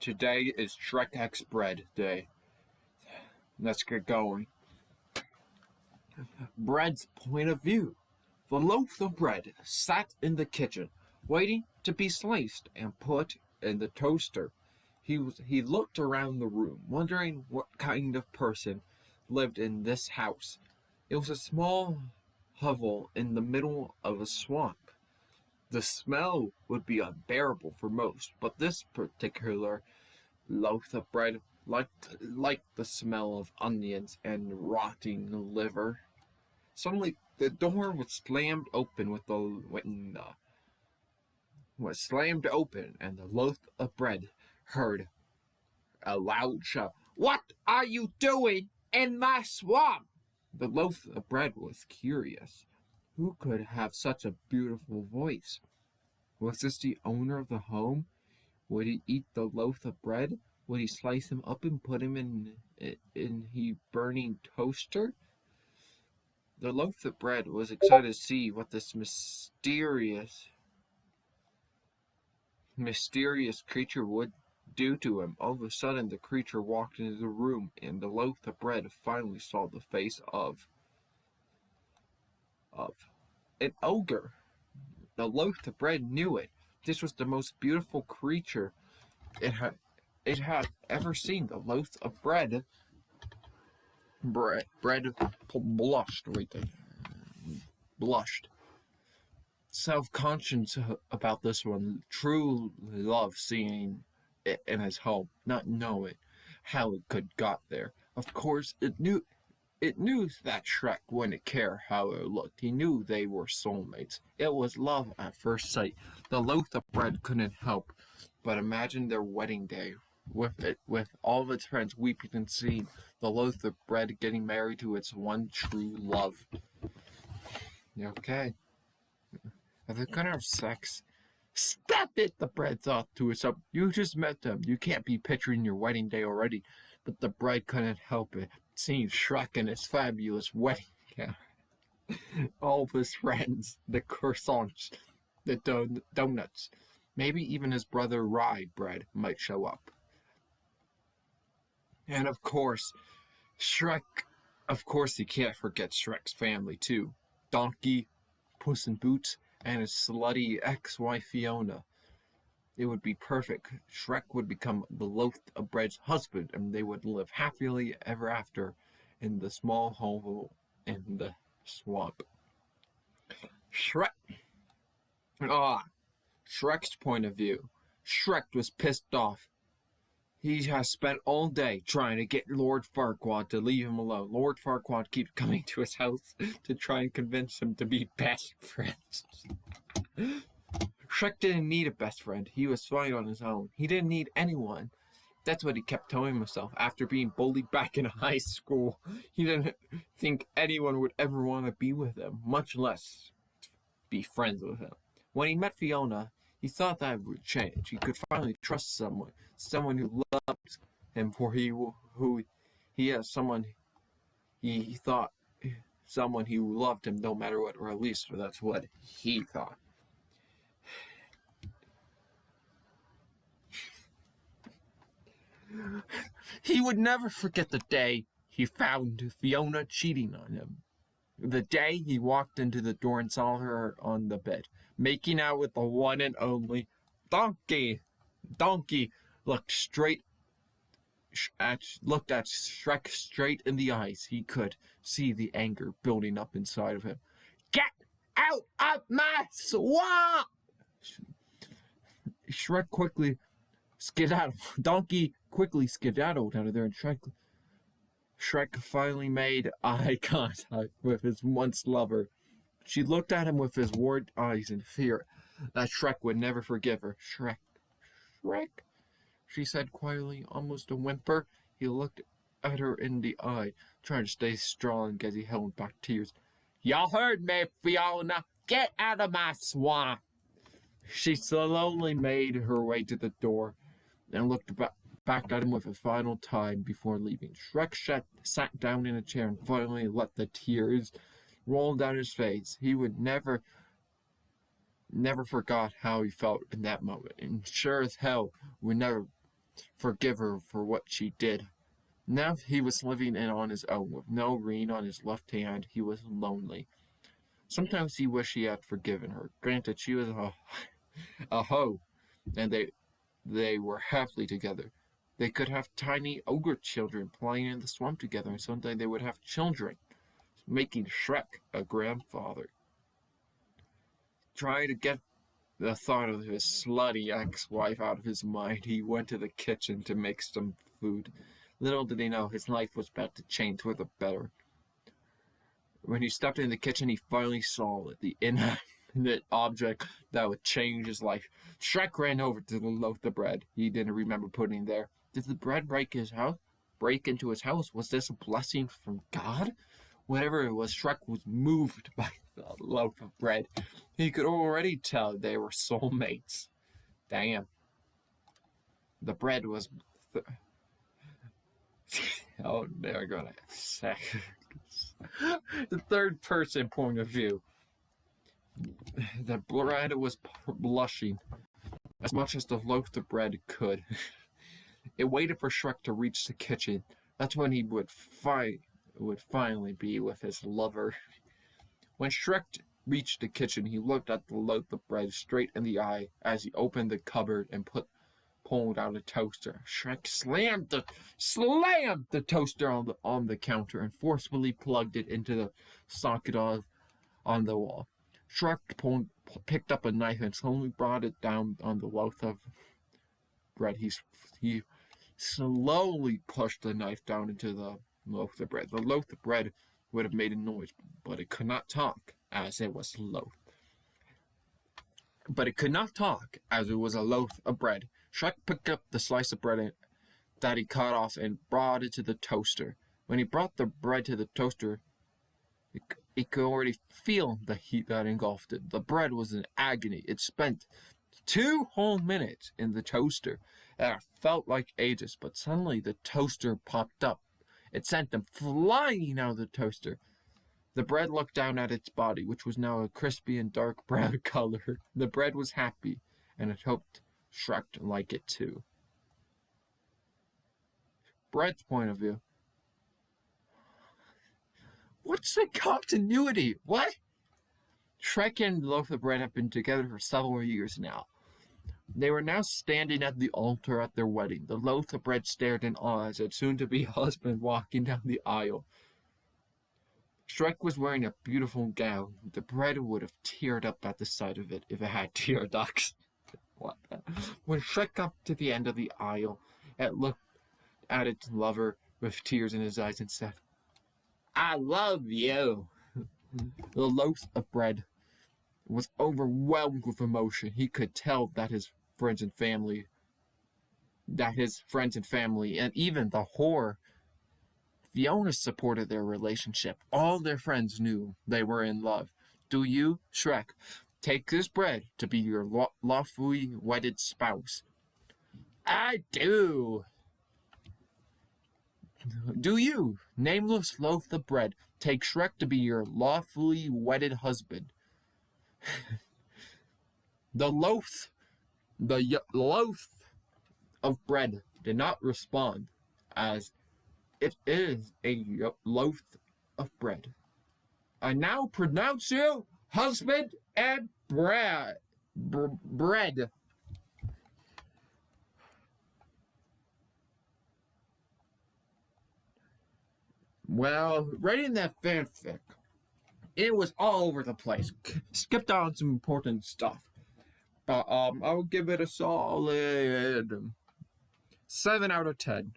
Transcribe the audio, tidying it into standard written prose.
Today is Shrek X Bread Day. Let's get going. Bread's point of view. The loaf of bread sat in the kitchen, waiting to be sliced and put in the toaster. He looked around the room, wondering what kind of person lived in this house. It was a small hovel in the middle of a swamp. The smell would be unbearable for most, but this particular loaf of bread liked the smell of onions and rotting liver. Suddenly, the door was slammed open and the loaf of bread heard a loud shout. "What are you doing in my swamp?" The loaf of bread was curious. Who could have such a beautiful voice? Was this the owner of the home? Would he eat the loaf of bread? Would he slice him up and put him in the burning toaster? The loaf of bread was excited to see what this mysterious creature would do to him. All of a sudden, the creature walked into the room, and the loaf of bread finally saw the face of an ogre. The loaf of bread knew it. This was the most beautiful creature it had ever seen. The loaf of bread blushed right there. Blushed. Self-conscious about this one, truly loved seeing it in his home, not knowing how it could got there. Of course, it knew that Shrek wouldn't care how it looked. He knew they were soulmates. It was love at first sight. The loaf of bread couldn't help but imagine their wedding day, with all of its friends weeping and seeing the loaf of bread getting married to its one true love. Okay. Are they gonna have sex? Stop it, the bread thought to itself. You just met them. You can't be picturing your wedding day already. But the bread couldn't help it, seeing Shrek in his fabulous wedding gown. All of his friends, the croissants, the donuts, maybe even his brother Rye Bread might show up. And of course, you can't forget Shrek's family too. Donkey, Puss in Boots, and his slutty ex-wife Fiona. It would be perfect. Shrek would become the loaf of bread's husband, and they would live happily ever after in the small hovel in the swamp. Shrek's point of view. Shrek was pissed off. He has spent all day trying to get Lord Farquaad to leave him alone. Lord Farquaad keeps coming to his house to try and convince him to be best friends. Shrek didn't need a best friend. He was fine on his own. He didn't need anyone. That's what he kept telling himself after being bullied back in high school. He didn't think anyone would ever want to be with him, much less be friends with him. When he met Fiona, he thought that would change. He could finally trust someone who loved him for he thought someone who loved him no matter what, or at least that's what he thought. He would never forget the day he found Fiona cheating on him. The day he walked into the door and saw her on the bed, making out with the one and only Donkey. Donkey looked at Shrek straight in the eyes. He could see the anger building up inside of him. "Get out of my swamp!" Shrek quickly skedaddled. Donkey quickly skedaddled out of there, and Shrek finally made eye contact with his once lover. She looked at him with his worried eyes in fear that Shrek would never forgive her. Shrek, she said quietly, almost a whimper. He looked at her in the eye, trying to stay strong as he held back tears. "Y'all heard me, Fiona. Get out of my swamp." She slowly made her way to the door and looked back at him with a final time before leaving. Shrek sat down in a chair and finally let the tears roll down his face. He would never forgot how he felt in that moment, and sure as hell would never forgive her for what she did. Now he was living in on his own, with no ring on his left hand. He was lonely. Sometimes he wished he had forgiven her. Granted, she was a hoe, and they were happily together. They could have tiny ogre children playing in the swamp together, and someday they would have children, making Shrek a grandfather. Trying to get the thought of his slutty ex-wife out of his mind, he went to the kitchen to make some food. Little did he know his life was about to change for the better. When he stepped in the kitchen, he finally saw it, the inanimate object that would change his life. Shrek ran over to the loaf of bread he didn't remember putting there. Did the bread break into his house? Was this a blessing from God? Whatever it was, Shrek was moved by the loaf of bread. He could already tell they were soulmates. Damn. The bread was... oh, they're gonna have sex. The third person point of view. The bread was blushing as much as the loaf of bread could. It waited for Shrek to reach the kitchen. That's when he would finally be with his lover. When Shrek reached the kitchen, he looked at the loaf of bread straight in the eye as he opened the cupboard and pulled out a toaster. Shrek slammed the toaster on the counter and forcefully plugged it into the socket on the wall. Shrek picked up a knife and slowly brought it down on the loaf of bread. He slowly pushed the knife down into the loaf of bread. The loaf of bread would have made a noise, but it could not talk as it was a loaf of bread. Shrek picked up the slice of bread that he cut off and brought it to the toaster. When he brought the bread to the toaster, he could already feel the heat that engulfed it. The bread was in agony. It spent 2 whole minutes in the toaster. It felt like ages, but suddenly the toaster popped up. It sent them flying out of the toaster. The bread looked down at its body, which was now a crispy and dark brown color. The bread was happy, and it hoped Shrek to like it too. Bread's point of view. What's the continuity? What? Shrek and the loaf of bread have been together for several years now. They were now standing at the altar at their wedding. The loaf of bread stared in awe as its soon-to-be husband walking down the aisle. Shrek was wearing a beautiful gown. The bread would have teared up at the sight of it if it had tear ducts. What? When Shrek got to the end of the aisle, it looked at its lover with tears in his eyes and said, "I love you." The loaf of bread was overwhelmed with emotion. He could tell that his friends and family, and even the whore Fiona supported their relationship. All their friends knew they were in love. Do you, Shrek, take this bread to be your lawfully wedded spouse? I do. Do you, nameless loaf of bread, take Shrek to be your lawfully wedded husband? The loaf of bread did not respond, as it is a loaf of bread. I now pronounce you husband and bread. Well, writing that fanfic, it was all over the place. Skipped on some important stuff. But I would give it a solid 7 out of 10.